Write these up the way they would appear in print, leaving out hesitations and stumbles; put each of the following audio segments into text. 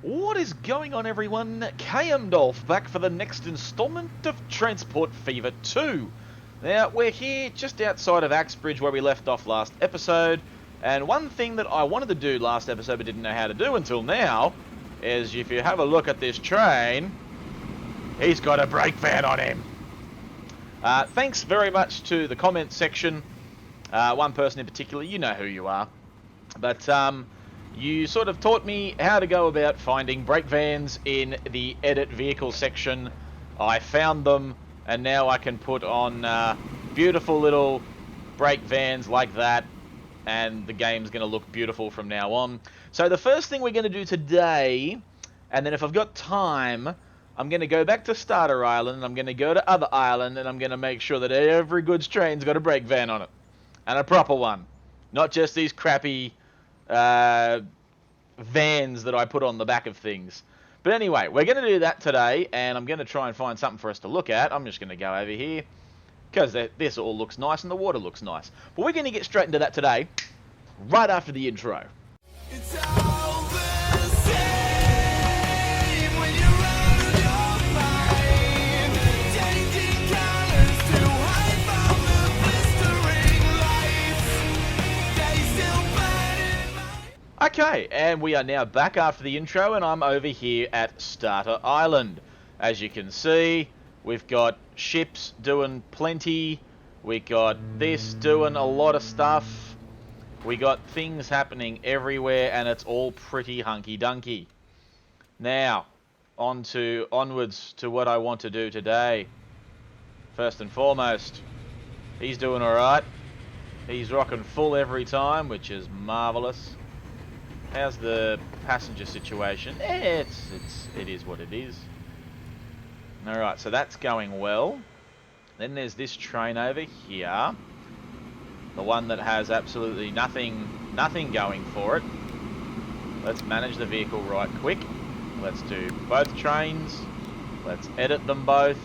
What is going on, everyone? KMDolph back for the next installment of Transport Fever 2. Now, we're here just outside of Axbridge where we left off last episode, and one thing that I wanted to do last episode but didn't know how to do until now is, if you have a look at this train, he's got a brake van on him. Thanks very much to the comment section. One person in particular, you know who you are, but you sort of taught me how to go about finding brake vans in the edit vehicle section. I found them, and now I can put on beautiful little brake vans like that, and the game's going to look beautiful from now on. So the first thing we're going to do today, and then if I've got time, I'm going to go back to Starter Island, I'm going to go to Other Island, and I'm going to make sure that every goods train's got a brake van on it. And a proper one. Not just these crappy vans that I put on the back of things. But anyway, we're going to do that today, and I'm going to try and find something for us to look at. I'm just going to go over here, because this all looks nice and the water looks nice. But we're going to get straight into that today, right after the intro. It's all the same when you're out of your mind, changing colors to hide from the blistering lights. They still burn in my... Okay, and we are now back after the intro, and I'm over here at Starter Island. As you can see, we've got ships doing plenty. We got this doing a lot of stuff. We got things happening everywhere, and it's all pretty hunky-dunky. Now, onwards to what I want to do today. First and foremost, he's doing alright. He's rocking full every time, which is marvellous. How's the passenger situation? It is what it is. Alright, so that's going well. Then there's this train over here. The one that has absolutely nothing going for it. Let's manage the vehicle right quick. Let's do both trains. Let's edit them both.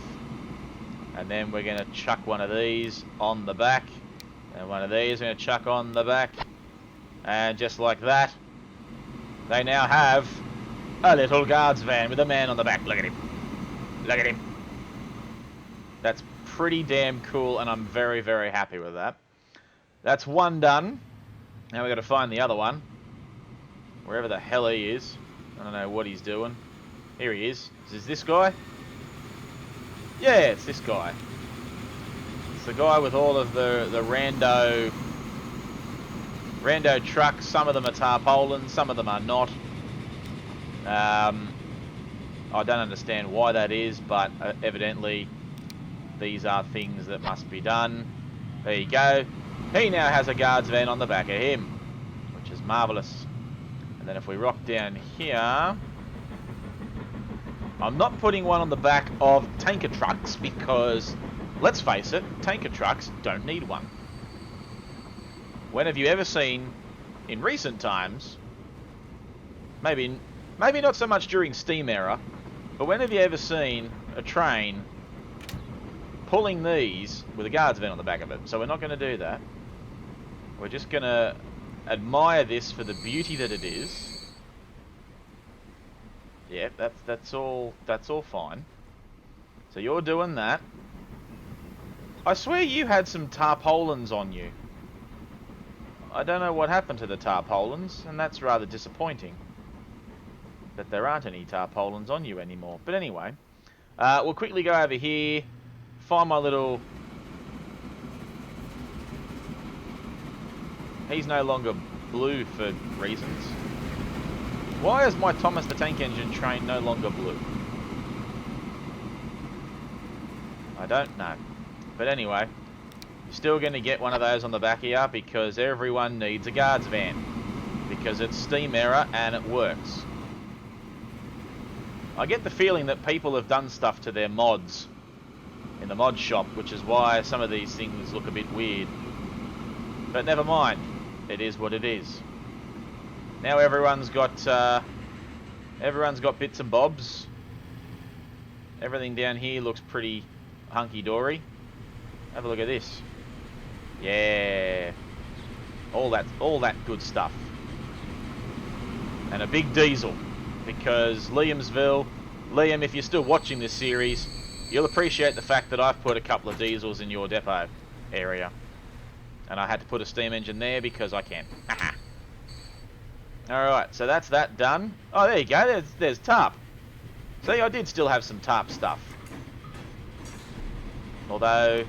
And then we're going to chuck one of these on the back. And one of these we're going to chuck on the back. And just like that, they now have a little guards van with a man on the back. Look at him. Look at him. That's pretty damn cool, and I'm very, very happy with that. That's one done. Now we've got to find the other one. Wherever the hell he is. I don't know what he's doing. Here he is. Is this guy? Yeah, it's this guy. It's the guy with all of the rando trucks. Some of them are tarpaulins, some of them are not. I don't understand why that is, but evidently these are things that must be done. There you go. He now has a guards van on the back of him, which is marvellous. And then if we rock down here, I'm not putting one on the back of tanker trucks because, let's face it, tanker trucks don't need one. When have you ever seen, in recent times, maybe not so much during Steam era, but when have you ever seen a train pulling these with a guards van on the back of it? So we're not going to do that. We're just going to admire this for the beauty that it is. Yeah, that's all fine. So you're doing that. I swear you had some tarpaulins on you. I don't know what happened to the tarpaulins, and that's rather disappointing that there aren't any tarpaulins on you anymore. But anyway, we'll quickly go over here, find my little... He's no longer blue for reasons. Why is my Thomas the Tank Engine train no longer blue? I don't know. But anyway, you're still going to get one of those on the back here because everyone needs a guards van. Because it's Steam era and it works. I get the feeling that people have done stuff to their mods in the mod shop, which is why some of these things look a bit weird. But never mind. It is what it is. Now everyone's got bits and bobs. Everything down here looks pretty hunky-dory. Have a look at this. Yeah. All that good stuff. And a big diesel. because Liam, if you're still watching this series, you'll appreciate the fact that I've put a couple of diesels in your depot area. And I had to put a steam engine there because I can. Alright, so that's that done. Oh, there you go. There's tarp. See, I did still have some tarp stuff. Although...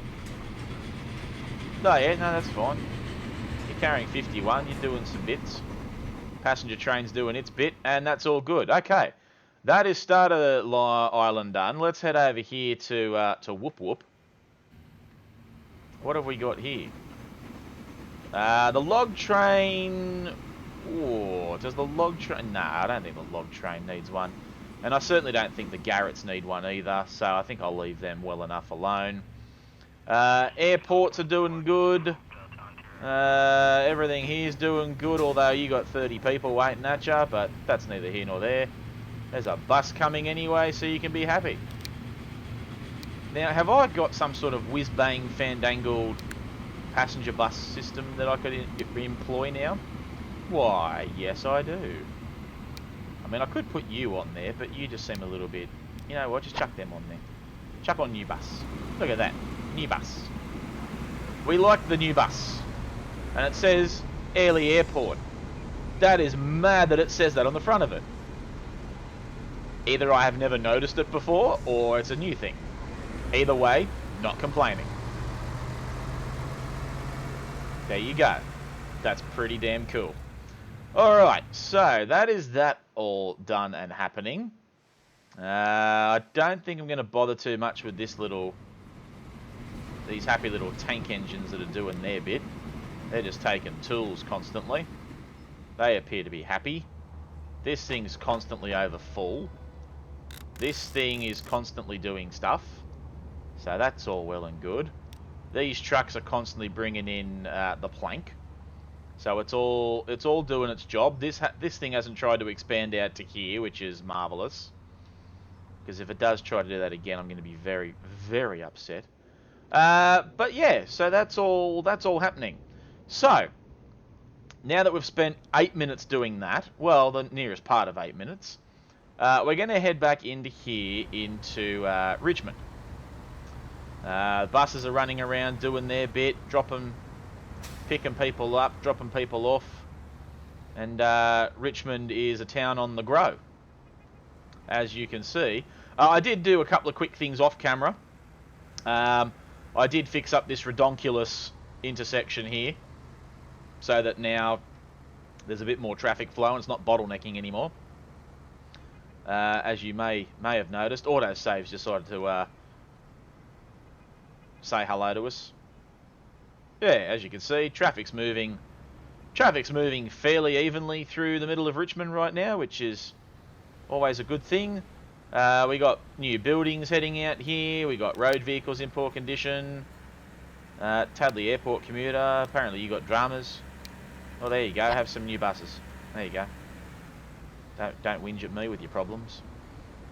Oh, yeah, no, that's fine. You're carrying 51. You're doing some bits. Passenger train's doing its bit, and that's all good. Okay. That is Starter Island done. Let's head over here to Whoop Whoop. What have we got here? The log train... Ooh, does the log train... Nah, I don't think the log train needs one. And I certainly don't think the Garretts need one either, so I think I'll leave them well enough alone. Airports are doing good. Everything here's doing good, although you got 30 people waiting at you, but that's neither here nor there. There's a bus coming anyway, so you can be happy. Now, have I got some sort of whiz-bang fandangled passenger bus system that I could employ now? Why, yes I do. I mean, I could put you on there, but you just seem a little bit... You know what, just chuck them on there. Chuck on new bus. Look at that. New bus. We like the new bus. And it says Airlie Airport. That is mad that it says that on the front of it. Either I have never noticed it before, or it's a new thing. Either way, not complaining. There you go. That's pretty damn cool. Alright, so that is that all done and happening. I don't think I'm going to bother too much with these happy little tank engines that are doing their bit. They're just taking tools constantly. They appear to be happy. This thing's constantly over full. This thing is constantly doing stuff. So that's all well and good. These trucks are constantly bringing in the plank. So it's all doing its job. This thing hasn't tried to expand out to here, which is marvellous. Because if it does try to do that again, I'm going to be very, very upset. But yeah, so that's all happening. So, now that we've spent 8 minutes doing that, well, the nearest part of 8 minutes, we're going to head back into here, into Richmond. Buses are running around doing their bit, picking people up, dropping people off. And Richmond is a town on the grow, as you can see. I did do a couple of quick things off camera. I did fix up this redonkulous intersection here, so that now there's a bit more traffic flow and it's not bottlenecking anymore. As you may have noticed, autosave's decided to say hello to us. Yeah, as you can see, traffic's moving fairly evenly through the middle of Richmond right now, which is always a good thing. We got new buildings heading out here. We got road vehicles in poor condition. Tadley Airport commuter. Apparently you got dramas. Well, there you go. Have some new buses. There you go. Don't whinge at me with your problems.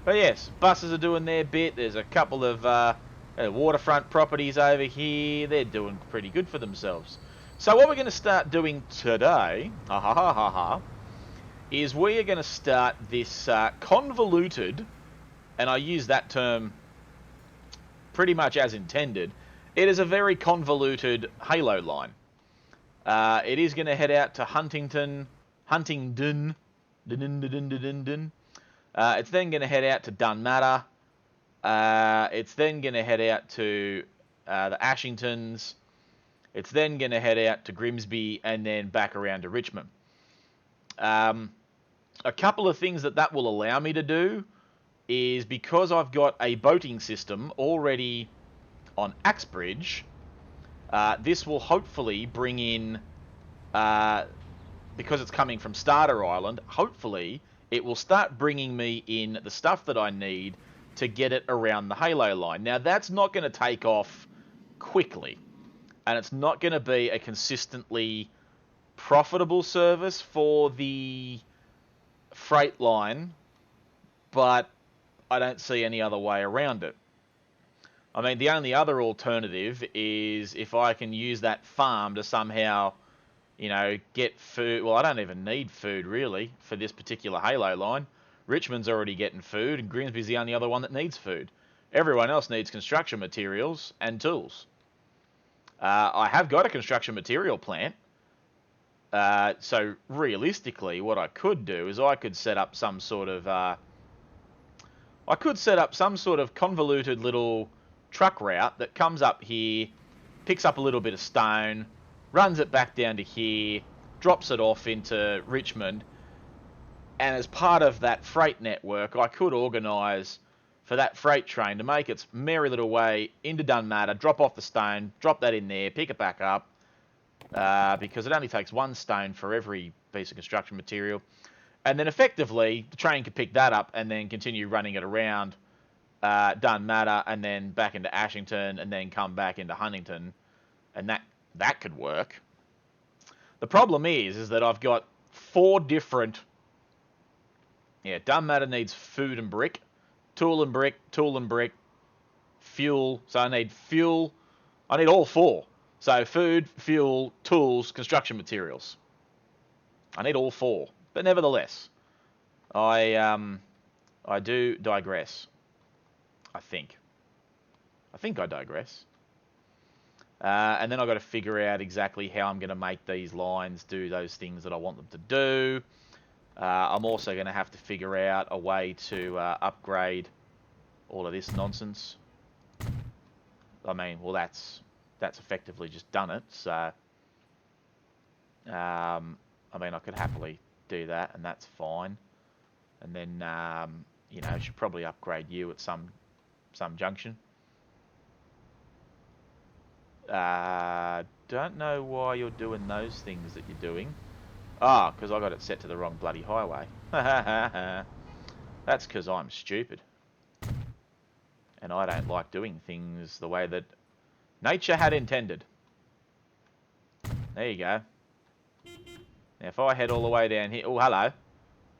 But yes, buses are doing their bit. There's a couple of waterfront properties over here. They're doing pretty good for themselves. So what we're going to start doing today, is we are going to start this convoluted, and I use that term pretty much as intended. It is a very convoluted Halo line. It is going to head out to Huntingdon. It's then going to head out to Dunmatter. It's then going to head out to the Ashingtons. It's then going to head out to Grimsby and then back around to Richmond. A couple of things that will allow me to do is, because I've got a boating system already on Axbridge, this will hopefully bring in, because it's coming from Starter Island, hopefully it will start bringing me in the stuff that I need to get it around the Halo line. Now, that's not going to take off quickly, and it's not going to be a consistently profitable service for the freight line, but I don't see any other way around it. I mean, the only other alternative is if I can use that farm to somehow, you know, get food. Well, I don't even need food, really, for this particular Halo line. Richmond's already getting food, and Grimsby's the only other one that needs food. Everyone else needs construction materials and tools. I have got a construction material plant. So realistically, what I could do is I could set up some sort of convoluted little truck route that comes up here, picks up a little bit of stone, runs it back down to here, drops it off into Richmond, and as part of that freight network, I could organise for that freight train to make its merry little way into Dunmatter, drop off the stone, drop that in there, pick it back up, because it only takes one stone for every piece of construction material. And then effectively, the train could pick that up and then continue running it around Dunmatter and then back into Ashington and then come back into Huntington. And that could work. The problem is that I've got 4 different... Yeah, Dunmatter needs food and brick, tool and brick, fuel. So I need fuel. I need all 4. So food, fuel, tools, construction materials. I need all 4. But nevertheless, I do digress. I think I digress. And then I've got to figure out exactly how I'm going to make these lines do those things that I want them to do. I'm also going to have to figure out a way to upgrade all of this nonsense. I mean, well, that's effectively just done it. So, I mean, I could happily do that, and that's fine. And then, you know, should probably upgrade you at some junction. Don't know why you're doing those things that you're doing. Ah, because I got it set to the wrong bloody highway. That's because I'm stupid. And I don't like doing things the way that nature had intended. There you go. Now, if I head all the way down here... Oh, hello.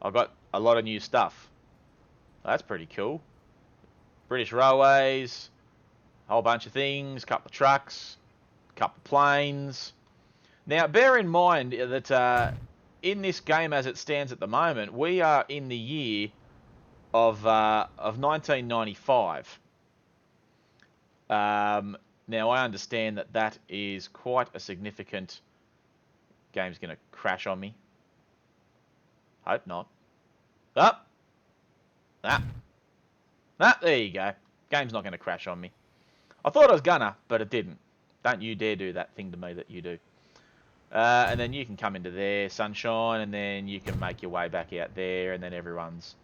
I've got a lot of new stuff. That's pretty cool. British Railways. A whole bunch of things. Couple of trucks. Couple of planes. Now, bear in mind that in this game as it stands at the moment, we are in the year of 1995. Now, I understand that is quite a significant... Game's going to crash on me. Hope not. Up. There you go. Game's not going to crash on me. I thought I was gonna, but it didn't. Don't you dare do that thing to me that you do. And then you can come into there, sunshine, and then you can make your way back out there, and then everyone's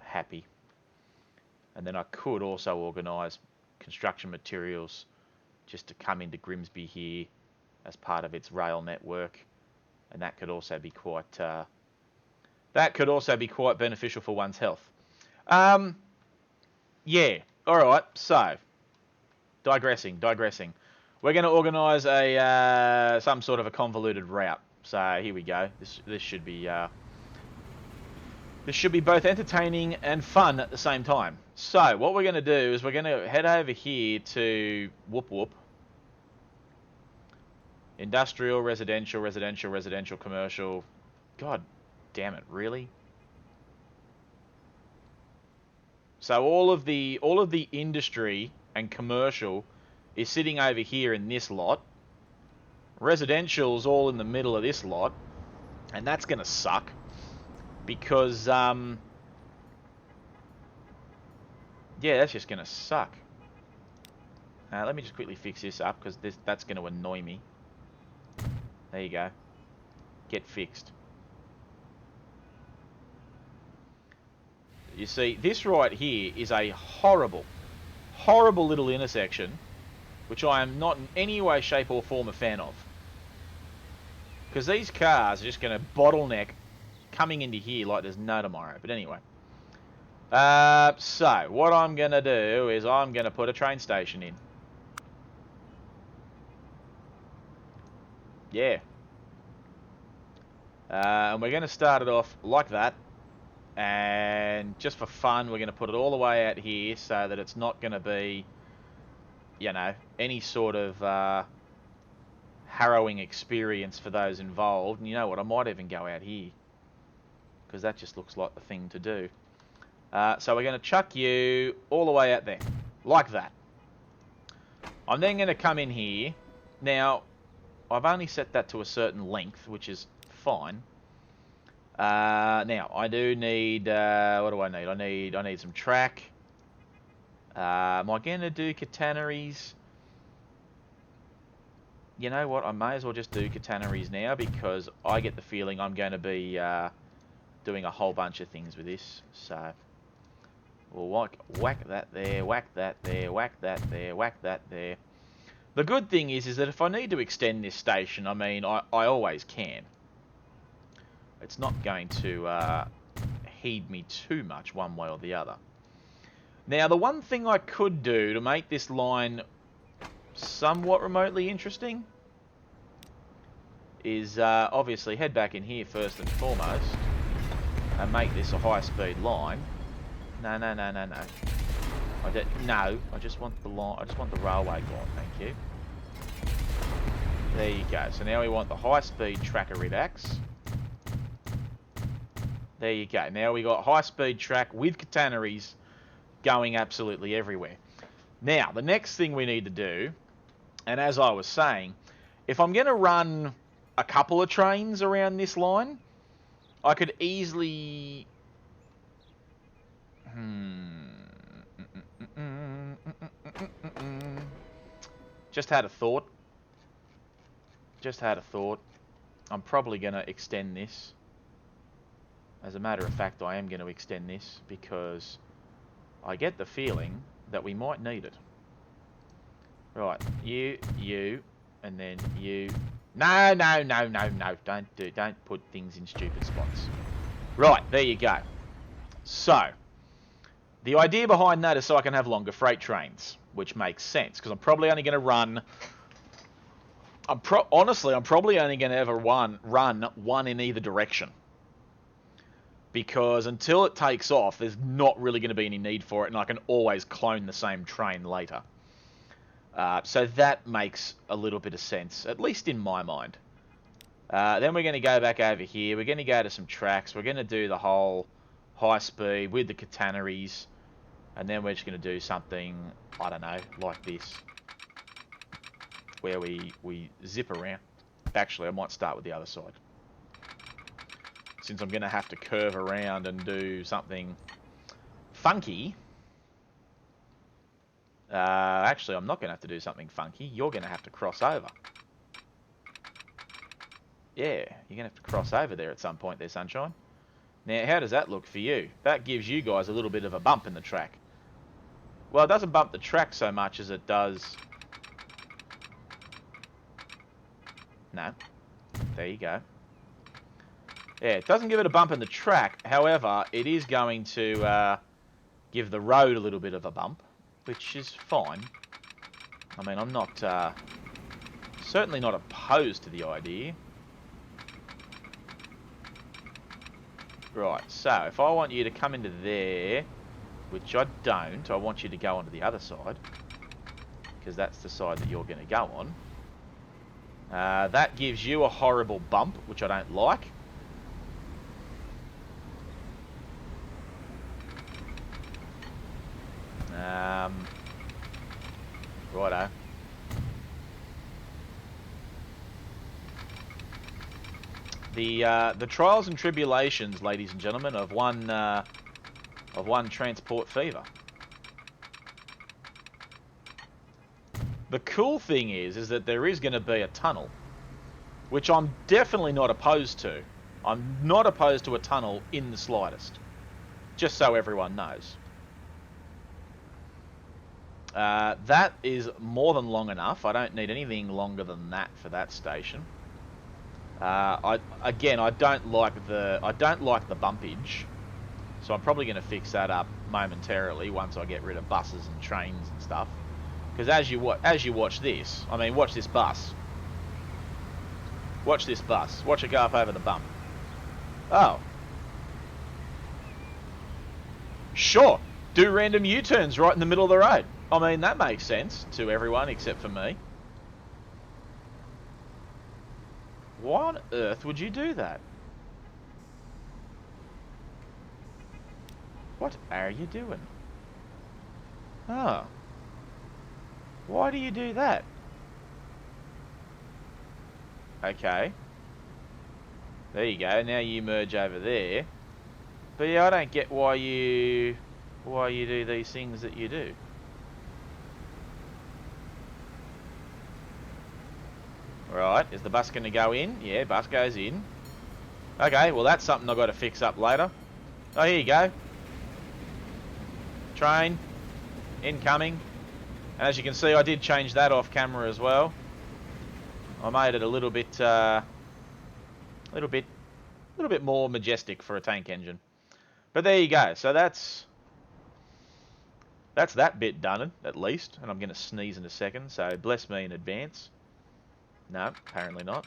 happy. And then I could also organise construction materials just to come into Grimsby here as part of its rail network, and that could also be quite beneficial for one's health. Yeah. All right. So, digressing. We're going to organise some sort of a convoluted route. So here we go. This should be both entertaining and fun at the same time. So what we're going to do is we're going to head over here to Whoop. Industrial, residential, commercial. God damn it, really? So all of the industry and commercial is sitting over here in this lot. Residential's all in the middle of this lot, and that's going to suck because yeah, that's just going to suck. Let me just quickly fix this up because that's going to annoy me. There you go. Get fixed. You see, this right here is a horrible little intersection, which I am not in any way, shape or form a fan of. Because these cars are just going to bottleneck coming into here like there's no tomorrow. But anyway. So, what I'm going to do is I'm going to put a train station in. Yeah. And we're going to start it off like that. And just for fun, we're going to put it all the way out here so that it's not going to be, you know, any sort of harrowing experience for those involved. And you know what? I might even go out here. because that just looks like the thing to do. So we're going to chuck you all the way out there, like that. I'm then going to come in here. Now, I've only set that to a certain length, which is fine. Now, I do need, what do I need? I need some track. Am I going to do catenaries? You know what, I may as well just do catenaries now, because I get the feeling I'm going to be doing a whole bunch of things with this. So, we'll whack that there, whack that there, whack that there, whack that there. The good thing is that if I need to extend this station, I mean, I always can. It's not going to heed me too much one way or the other. Now, the one thing I could do to make this line somewhat remotely interesting is obviously head back in here first and foremost and make this a high-speed line. No. I just want the line. I just want the railway gone. Thank you. There you go. So now we want the high-speed tracker redax. There you go. Now we got high-speed track with catenaries going absolutely everywhere. Now, the next thing we need to do, and as I was saying, if I'm going to run a couple of trains around this line, I could easily... Just had a thought. I'm probably going to extend this. As a matter of fact, I am going to extend this because I get the feeling that we might need it. Right, you, and then you. No. Don't put things in stupid spots. Right, there you go. So, the idea behind that is so I can have longer freight trains, which makes sense, because I'm probably only going to run... Honestly, I'm probably only going to ever run one in either direction. Because until it takes off, there's not really going to be any need for it, and I can always clone the same train later. So that makes a little bit of sense, at least in my mind. Then we're going to go back over here. We're going to go to some tracks. We're going to do the whole high speed with the catenaries. And then we're just going to do something, I don't know, like this. Where we zip around. Actually, I might start with the other side. Since I'm going to have to curve around and do something funky. Actually, I'm not going to have to do something funky. You're going to have to cross over. Yeah, you're going to have to cross over there at some point there, sunshine. Now, how does that look for you? That gives you guys a little bit of a bump in the track. Well, it doesn't bump the track so much as it does... No. There you go. Yeah, it doesn't give it a bump in the track. However, it is going to give the road a little bit of a bump, which is fine. I mean, I'm not... certainly not opposed to the idea. Right, so if I want you to come into there, which I don't, I want you to go onto the other side, because that's the side that you're going to go on. That gives you a horrible bump, which I don't like. Righto. The trials and tribulations, ladies and gentlemen, of one transport fever. The cool thing is that there is going to be a tunnel, which I'm definitely not opposed to. I'm not opposed to a tunnel in the slightest, just so everyone knows. That is more than long enough. I don't need anything longer than that for that station. I don't like the bumpage, so I'm probably going to fix that up momentarily once I get rid of buses and trains and stuff. Because as you watch this, I mean, watch this bus. Watch this bus. Watch it go up over the bump. Oh. Sure. Do random U-turns right in the middle of the road. I mean, that makes sense to everyone except for me. Why on earth would you do that? What are you doing? Oh. Why do you do that? Okay. There you go. Now you merge over there. But yeah, I don't get why you do these things that you do. Right, is the bus going to go in? Yeah, bus goes in. Okay, well that's something I've got to fix up later. Oh, here you go. Train. Incoming. And as you can see, I did change that off camera as well. I made it a little bit more majestic for a tank engine. But there you go. So that's that bit done, at least. And I'm going to sneeze in a second, so bless me in advance. No, apparently not.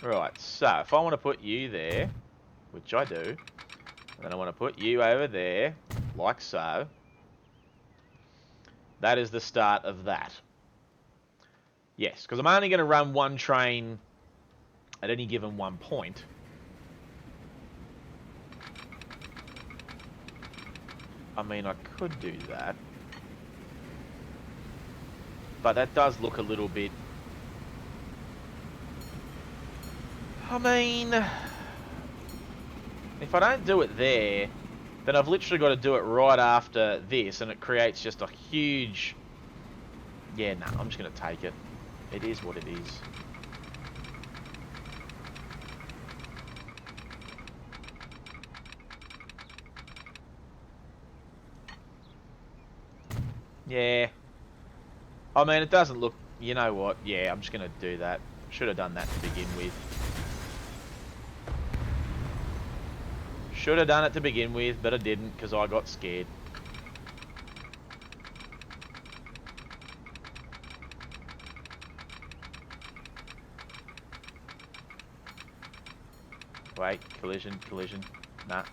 Right, so if I want to put you there, which I do, and then I want to put you over there, like so, that is the start of that. Yes, because I'm only going to run one train at any given one point. I mean, I could do that. But that does look a little bit... I mean... If I don't do it there, then I've literally got to do it right after this, and it creates just a huge... Yeah, no, I'm just going to take it. It is what it is. Yeah. I mean, it doesn't look... You know what? Yeah, I'm just going to do that. Should have done that to begin with. Should have done it to begin with, but I didn't because I got scared. Wait, collision. Nah.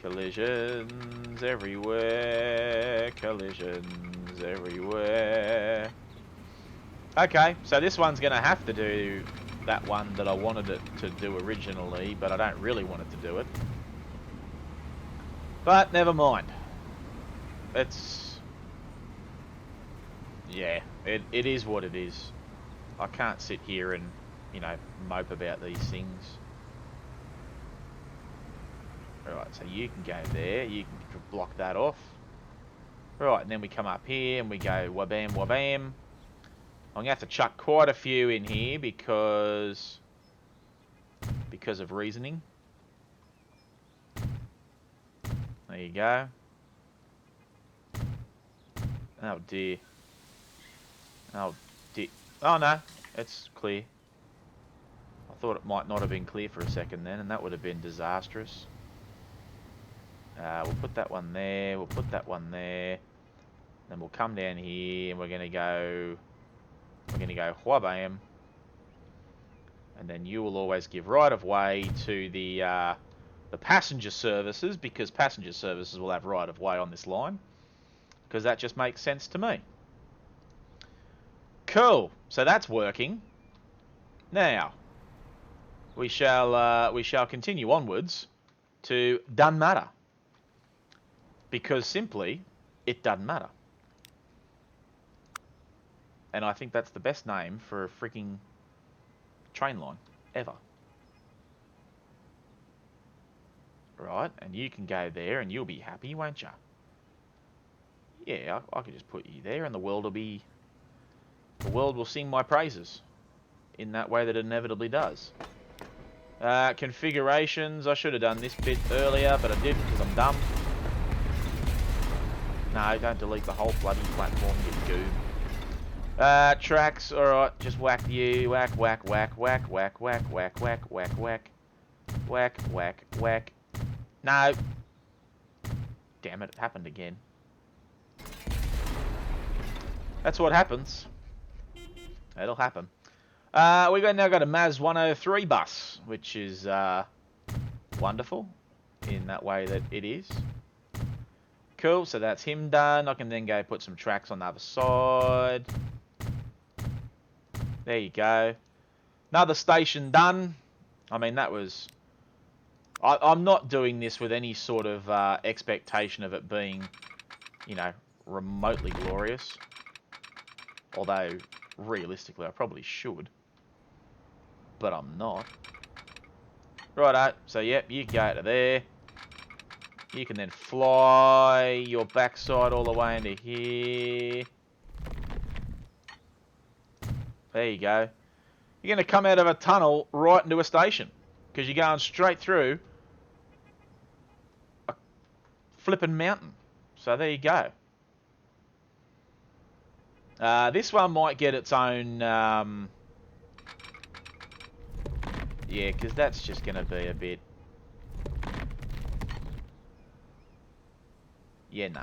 Collisions everywhere. Okay, so this one's going to have to do that one that I wanted it to do originally, but I don't really want it to do it. But never mind. It's... Yeah, it is what it is. I can't sit here and, you know, mope about these things. Alright, so you can go there. You can block that off. Right, and then we come up here and we go wabam wabam. I'm going to have to chuck quite a few in here because of reasoning. There you go. Oh dear. Oh dear. Oh no, it's clear. I thought it might not have been clear for a second then, and that would have been disastrous. We'll put that one there, we'll put that one there. Then we'll come down here and we're gonna go whabam. And then you will always give right of way to the passenger services, because passenger services will have right of way on this line. Because that just makes sense to me. Cool. So that's working. Now we shall continue onwards to doesn't matter. Because simply it doesn't matter. And I think that's the best name for a freaking train line ever. Right, and you can go there and you'll be happy, won't you? Yeah, I could just put you there and the world will sing my praises in that way that it inevitably does. Configurations, I should have done this bit earlier, but I didn't because I'm dumb. No, don't delete the whole bloody platform, you goob. Tracks, alright, just whack you, whack. No. Damn it, it happened again. That's what happens. It'll happen. We've now got a MAZ 103 bus, which is wonderful in that way that it is. Cool, so that's him done. I can then go put some tracks on the other side. There you go. Another station done. I mean, that was... I'm not doing this with any sort of expectation of it being, you know, remotely glorious. Although, realistically, I probably should. But I'm not. Righto, so yep, you go to there. You can then fly your backside all the way into here. There you go. You're going to come out of a tunnel right into a station. Because you're going straight through a flipping mountain. So there you go. This one might get its own... yeah, because that's just going to be a bit... Yeah, no.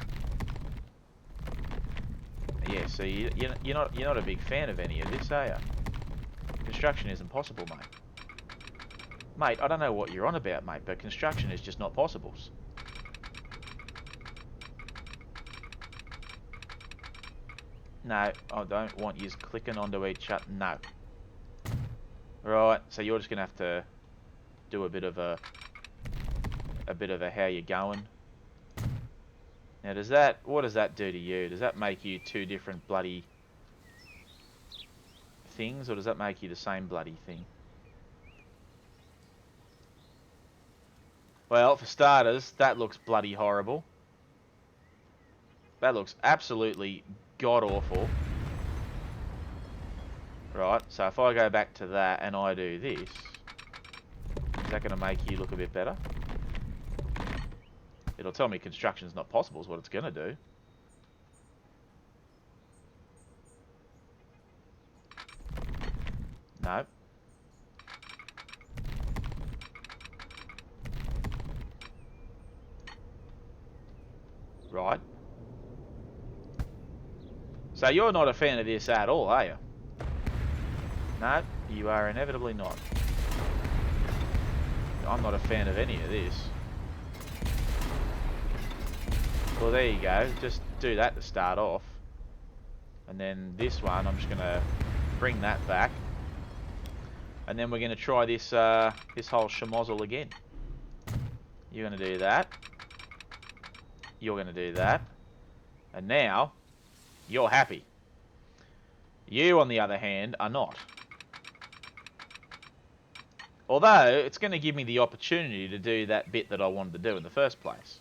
Yeah, so you're not a big fan of any of this, are you? Construction isn't possible, mate. Mate, I don't know what you're on about, mate, but construction is just not possible. No, I don't want you clicking onto each other. No. Right, so you're just gonna have to do a bit of a how you're going. Now, what does that do to you? Does that make you two different bloody things, or does that make you the same bloody thing? Well, for starters, that looks bloody horrible. That looks absolutely god-awful. Right, so if I go back to that and I do this, is that going to make you look a bit better? It'll tell me construction's not possible is what it's going to do. No. Right. So you're not a fan of this at all, are you? No, you are inevitably not. I'm not a fan of any of this. Well, there you go. Just do that to start off. And then this one, I'm just going to bring that back. And then we're going to try this this whole schmozzle again. You're going to do that. You're going to do that. And now, you're happy. You, on the other hand, are not. Although, it's going to give me the opportunity to do that bit that I wanted to do in the first place.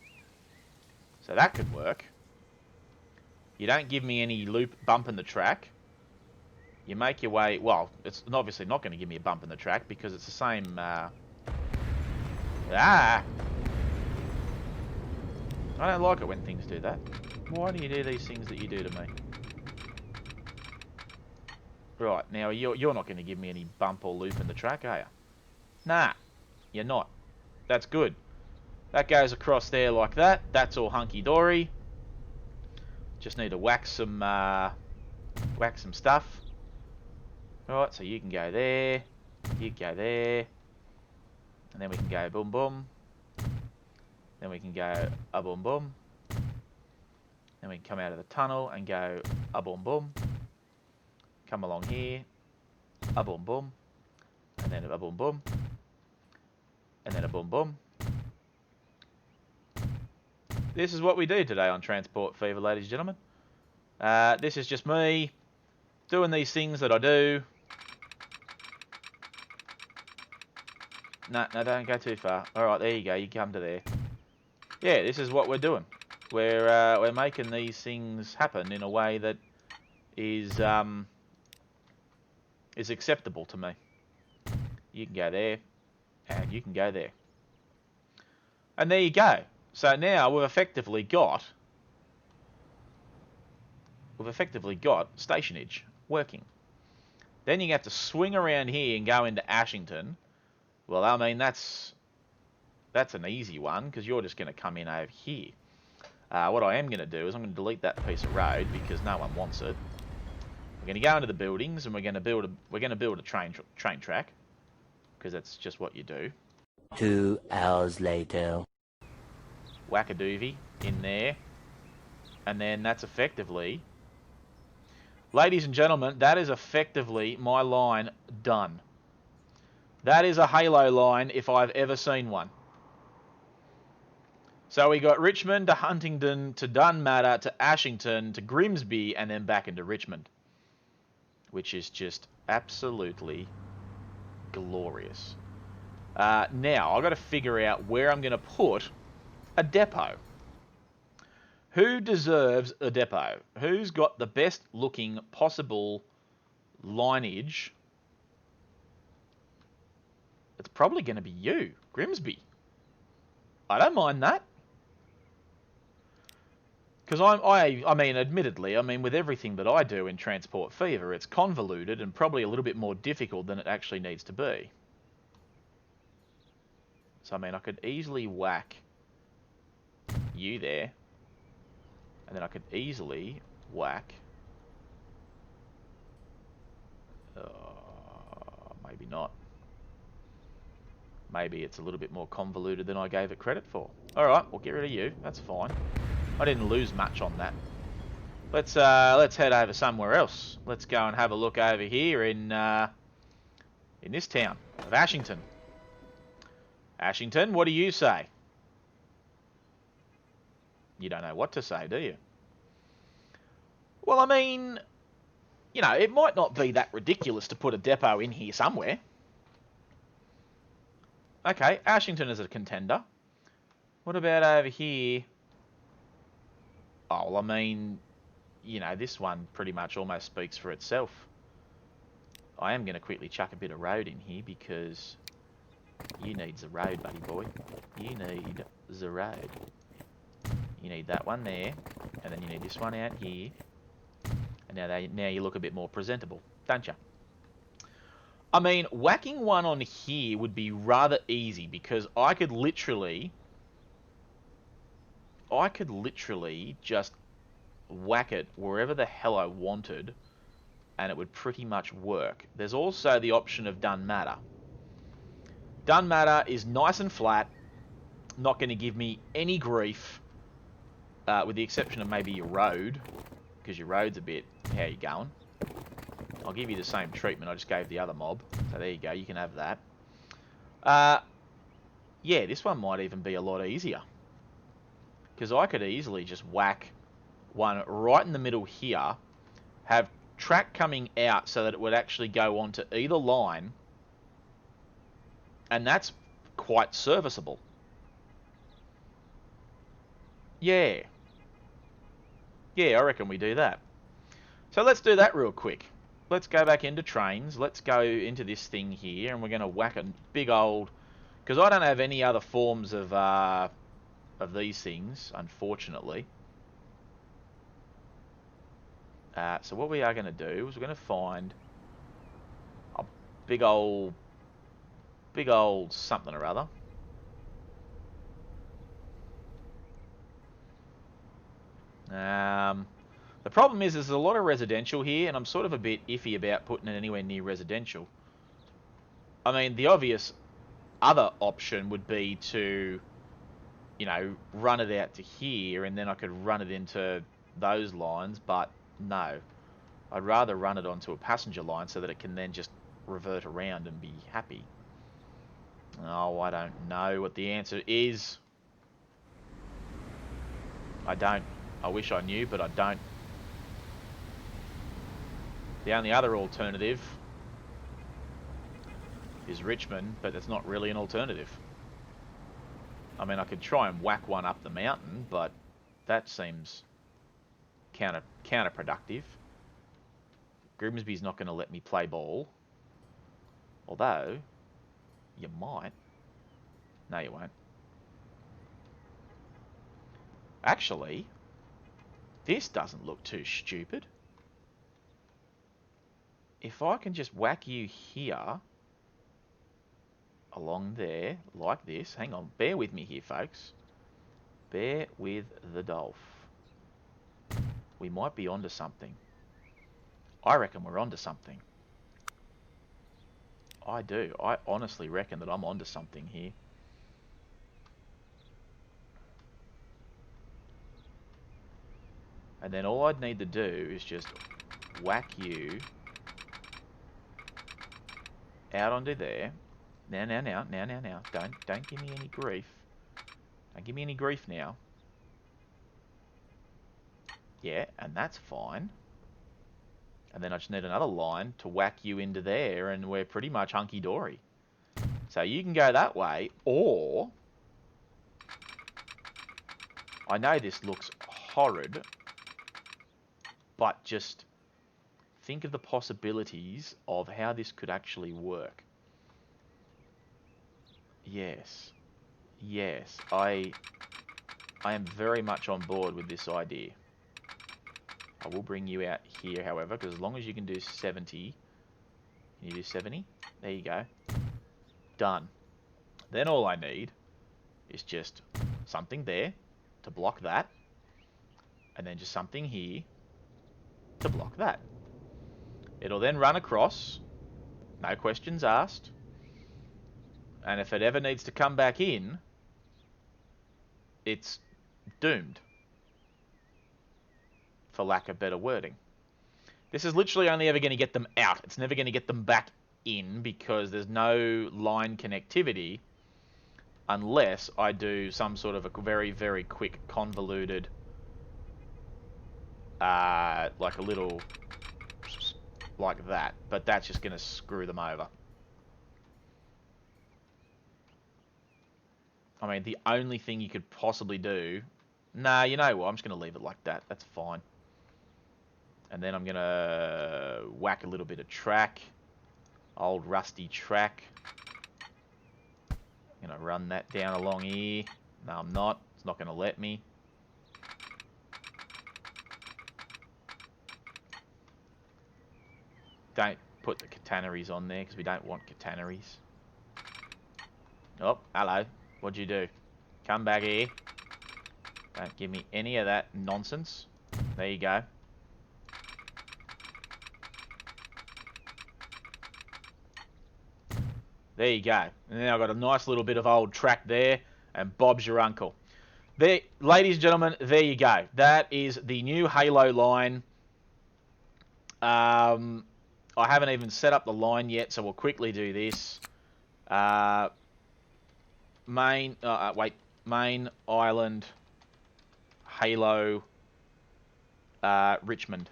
So that could work. You don't give me any loop bump in the track. You make your way... Well, it's obviously not going to give me a bump in the track because it's the same... I don't like it when things do that. Why do you do these things that you do to me? Right, now you're not going to give me any bump or loop in the track, are you? Nah, you're not. That's good. That goes across there like that. That's all hunky-dory. Just need to whack some stuff. Right, so you can go there. You go there. And then we can go boom boom. Then we can go a boom boom. Then we can come out of the tunnel and go a boom boom. Come along here. A boom boom. And then a boom boom. And then a boom boom. This is what we do today on Transport Fever, ladies and gentlemen. This is just me doing these things that I do. No, don't go too far. Alright, there you go, you come to there. Yeah, this is what we're doing. We're making these things happen in a way that is acceptable to me. You can go there, and you can go there. And there you go. So now we've effectively got stationage working. Then you have to swing around here and go into Ashington. Well, I mean, that's an easy one because you're just going to come in over here. What I am going to do is I'm going to delete that piece of road because no one wants it. We're going to go into the buildings and we're going to build a train track because that's just what you do. 2 hours later. Whack a doovie in there, and then that's effectively, ladies and gentlemen, that is effectively my line done. That is a halo line if I've ever seen one. So we got Richmond to Huntingdon to Dunmatter to Ashington to Grimsby and then back into Richmond. Which is just absolutely glorious. Now, I've got to figure out where I'm going to put a depot. Who deserves a depot? Who's got the best looking possible lineage? It's probably going to be you, Grimsby. I don't mind that. Because I mean, admittedly, with everything that I do in Transport Fever, it's convoluted and probably a little bit more difficult than it actually needs to be. So, I could easily whack you there. And then I could easily whack... maybe not. Maybe it's a little bit more convoluted than I gave it credit for. Alright, we'll get rid of you. That's fine. I didn't lose much on that. Let's head over somewhere else. Let's go and have a look over here in this town of Ashington. Ashington, what do you say? You don't know what to say, do you? Well, it might not be that ridiculous to put a depot in here somewhere. Okay, Ashington is a contender. What about over here? Oh, well, this one pretty much almost speaks for itself. I am going to quickly chuck a bit of road in here because you need the road, buddy boy. You need the road. You need that one there, and then you need this one out here. And now you look a bit more presentable, don't you? Whacking one on here would be rather easy because I could literally just whack it wherever the hell I wanted and it would pretty much work. There's also the option of Dunmatter. Dunmatter is nice and flat, not going to give me any grief, with the exception of maybe your road, because your road's a bit, how you going? I'll give you the same treatment I just gave the other mob. So there you go, you can have that. Yeah, this one might even be a lot easier. Because I could easily just whack one right in the middle here, have track coming out so that it would actually go onto either line, and that's quite serviceable. Yeah. Yeah, I reckon we do that. So let's do that real quick. Let's go back into trains. Let's go into this thing here, and we're going to whack a big old... Because I don't have any other forms of these things, unfortunately. So what we are going to do is we're going to find a big old something or other. The problem is there's a lot of residential here, and I'm sort of a bit iffy about putting it anywhere near residential. The obvious other option would be to, run it out to here, and then I could run it into those lines, but no. I'd rather run it onto a passenger line so that it can then just revert around and be happy. Oh, I don't know what the answer is. I don't. I wish I knew, but I don't. The only other alternative is Richmond, but it's not really an alternative. I could try and whack one up the mountain, but that seems counterproductive. Grimsby's not going to let me play ball. Although, you might. No, you won't. Actually, this doesn't look too stupid. If I can just whack you here, along there, like this. Hang on, bear with me here, folks. Bear with the Dolph. We might be onto something. I reckon we're onto something. I do. I honestly reckon that I'm onto something here. And then all I'd need to do is just whack you out onto there. Now. Don't give me any grief. Don't give me any grief now. Yeah, and that's fine. And then I just need another line to whack you into there, and we're pretty much hunky-dory. So you can go that way, or... I know this looks horrid, but just think of the possibilities of how this could actually work. Yes. Yes, I am very much on board with this idea. I will bring you out here, however, because as long as you can do 70... Can you do 70? There you go. Done. Then all I need is just something there to block that, and then just something here to block that. It'll then run across, no questions asked, and if it ever needs to come back in, it's doomed, for lack of better wording. This is literally only ever going to get them out. It's never going to get them back in, because there's no line connectivity unless I do some sort of a very, very quick convoluted, like a little, like that. But that's just going to screw them over. I mean, the only thing you could possibly do... Nah, you know what? I'm just going to leave it like that. That's fine. And then I'm going to whack a little bit of track. Old rusty track. I'm going to run that down along here. No, I'm not. It's not going to let me. Don't put the catenaries on there, because we don't want catenaries. Oh, hello. What'd you do? Come back here. Don't give me any of that nonsense. There you go. There you go. And then I've got a nice little bit of old track there, and Bob's your uncle. There, ladies and gentlemen, there you go. That is the new Halo line. I haven't even set up the line yet, so we'll quickly do this. Main island, Halo, Richmond.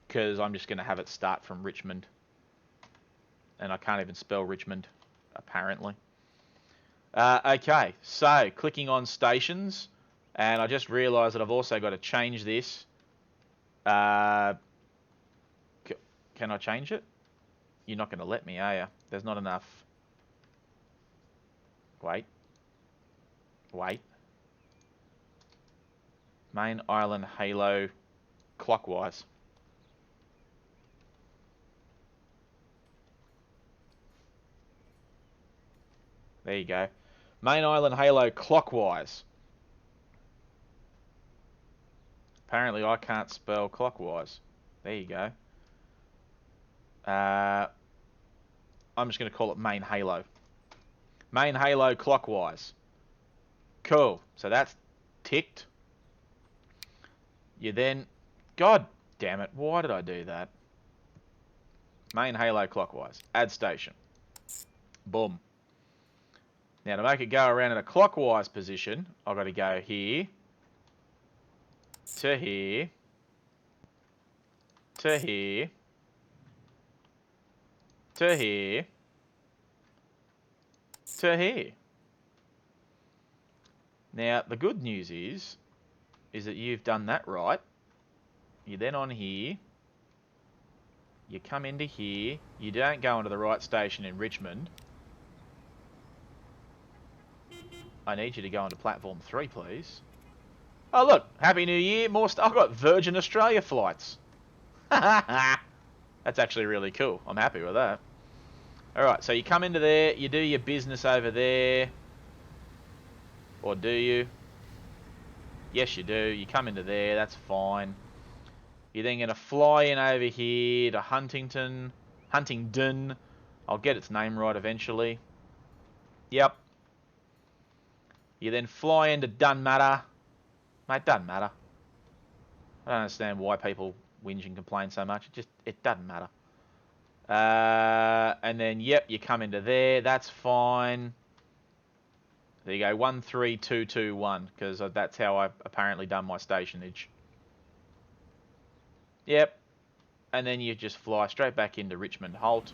Because I'm just going to have it start from Richmond. And I can't even spell Richmond, apparently. Okay, so clicking on stations, and I just realised that I've also got to change this. Can I change it? You're not going to let me, are you? There's not enough. Wait. Main island Halo clockwise. There you go. Main island Halo clockwise. Apparently I can't spell clockwise. There you go. I'm just going to call it main Halo. Main Halo clockwise. Cool. So that's ticked. You then... God damn it. Why did I do that? Main Halo clockwise. Add station. Boom. Now to make it go around in a clockwise position, I've got to go here, to here, to here, to here, to here. Now the good news is that you've done that right. You're then on here, you come into here, you don't go into the right station in Richmond. I need you to go onto platform 3, please. Oh, look. Happy New Year. More stuff. I've got Virgin Australia flights. That's actually really cool. I'm happy with that. Alright, so you come into there. You do your business over there. Or do you? Yes, you do. You come into there. That's fine. You're then going to fly in over here to Huntingdon. I'll get its name right eventually. Yep. You then fly into Dunmatter. Mate, doesn't matter. I don't understand why people whinge and complain so much. It doesn't matter. And then, yep, you come into there. That's fine. There you go, 13221, because that's how I've apparently done my stationage. Yep. And then you just fly straight back into Richmond Holt.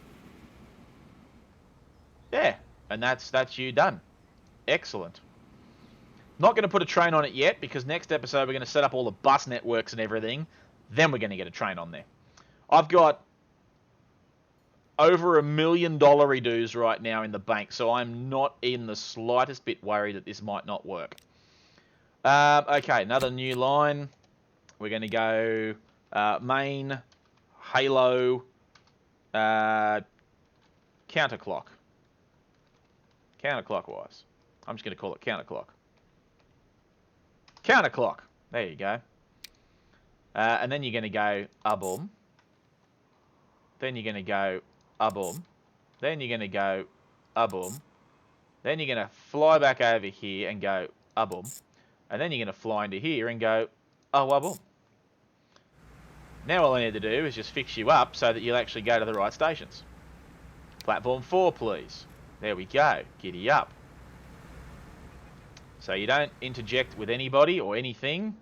Yeah, and that's you done. Excellent. Not going to put a train on it yet, because next episode we're going to set up all the bus networks and everything. Then we're going to get a train on there. I've got over $1 million dues right now in the bank, so I'm not in the slightest bit worried that this might not work. Okay, another new line. We're going to go main, halo, counterclock. Counterclockwise. I'm just going to call it counterclock. Counterclock. There you go. And then you're going to go boom. Then you're going to go boom. Then you're going to go boom. Then you're going to fly back over here and go boom. And then you're going to fly into here and go boom. Now all I need to do is just fix you up so that you'll actually go to the right stations. Platform 4, please. There we go. Giddy up. So you don't interject with anybody or anything.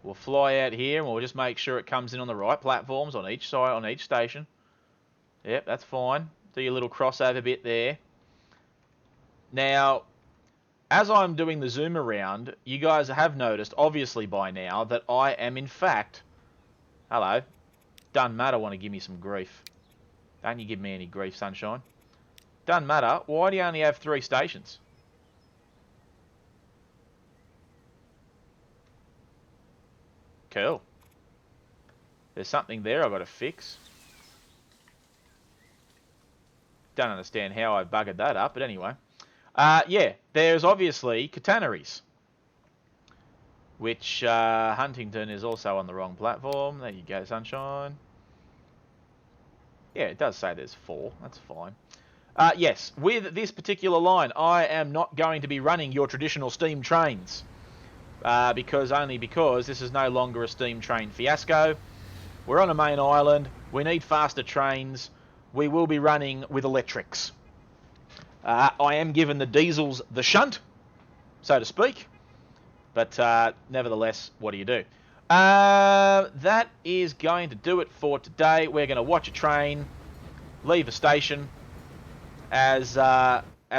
We'll fly out here and we'll just make sure it comes in on the right platforms on each side, on each station. Yep, that's fine. Do your little crossover bit there. Now, as I'm doing the zoom around, you guys have noticed, obviously by now, that I am in fact... Hello. Doesn't matter, want to give me some grief. Don't you give me any grief, sunshine. Doesn't matter. Why do you only have 3 stations? Cool. There's something there I've got to fix. Don't understand how I buggered that up, but anyway. Yeah, there's obviously catenaries. Which, Huntington is also on the wrong platform. There you go, sunshine. Yeah, it does say there's 4. That's fine. Yes, with this particular line, I am not going to be running your traditional steam trains. Because this is no longer a steam train fiasco. We're on a main island. We need faster trains. We will be running with electrics. I am giving the diesels the shunt, so to speak. But nevertheless, what do you do? That is going to do it for today. We're going to watch a train leave a station as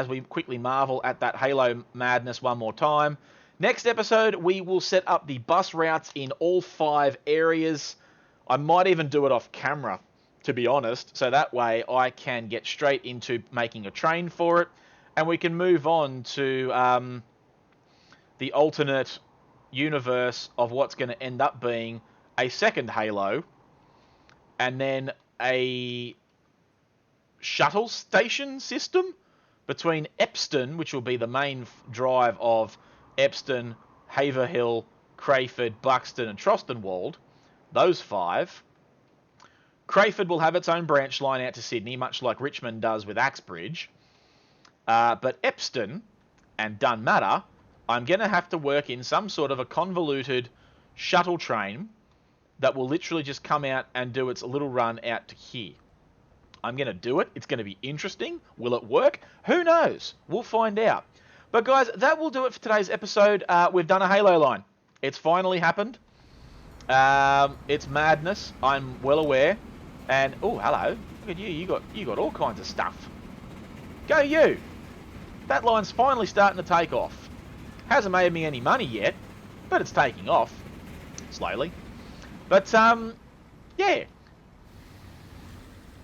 we quickly marvel at that Halo madness one more time. Next episode, we will set up the bus routes in all 5 areas. I might even do it off camera, to be honest, so that way I can get straight into making a train for it, and we can move on to the alternate universe of what's going to end up being a second Halo, and then a shuttle station system between Epston, which will be the main drive of Epston, Haverhill, Crayford, Buxton and Trostenwald, those 5. Crayford will have its own branch line out to Sydney, much like Richmond does with Axbridge. But Epston and Dunmatter, I'm going to have to work in some sort of a convoluted shuttle train that will literally just come out and do its little run out to here. I'm going to do it. It's going to be interesting. Will it work? Who knows? We'll find out. But guys, that will do it for today's episode. We've done a Halo line. It's finally happened. It's madness. I'm well aware. And oh, hello. Look at you. You got all kinds of stuff. Go you. That line's finally starting to take off. Hasn't made me any money yet, but it's taking off slowly. But yeah.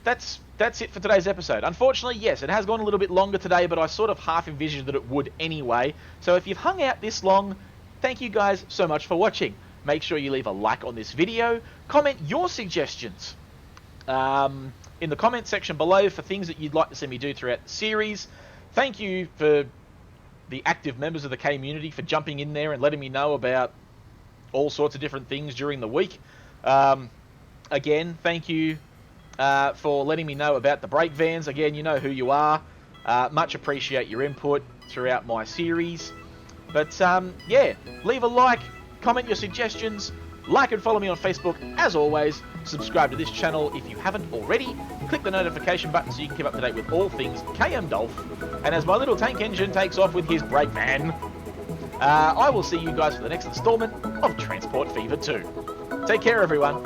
That's it for today's episode. Unfortunately, yes, it has gone a little bit longer today, but I sort of half envisioned that it would anyway. So if you've hung out this long, thank you guys so much for watching. Make sure you leave a like on this video. Comment your suggestions in the comment section below for things that you'd like to see me do throughout the series. Thank you for the active members of the community for jumping in there and letting me know about all sorts of different things during the week. Again, thank you for letting me know about the brake vans. Again, you know who you are. Much appreciate your input throughout my series. But yeah, leave a like, comment your suggestions, Like and follow me on Facebook, as always. Subscribe to this channel if you haven't already. Click the notification button so you can keep up to date with all things KMDolph. And as my little tank engine takes off with his brake van, I will see you guys for the next installment of Transport Fever 2. Take care, everyone.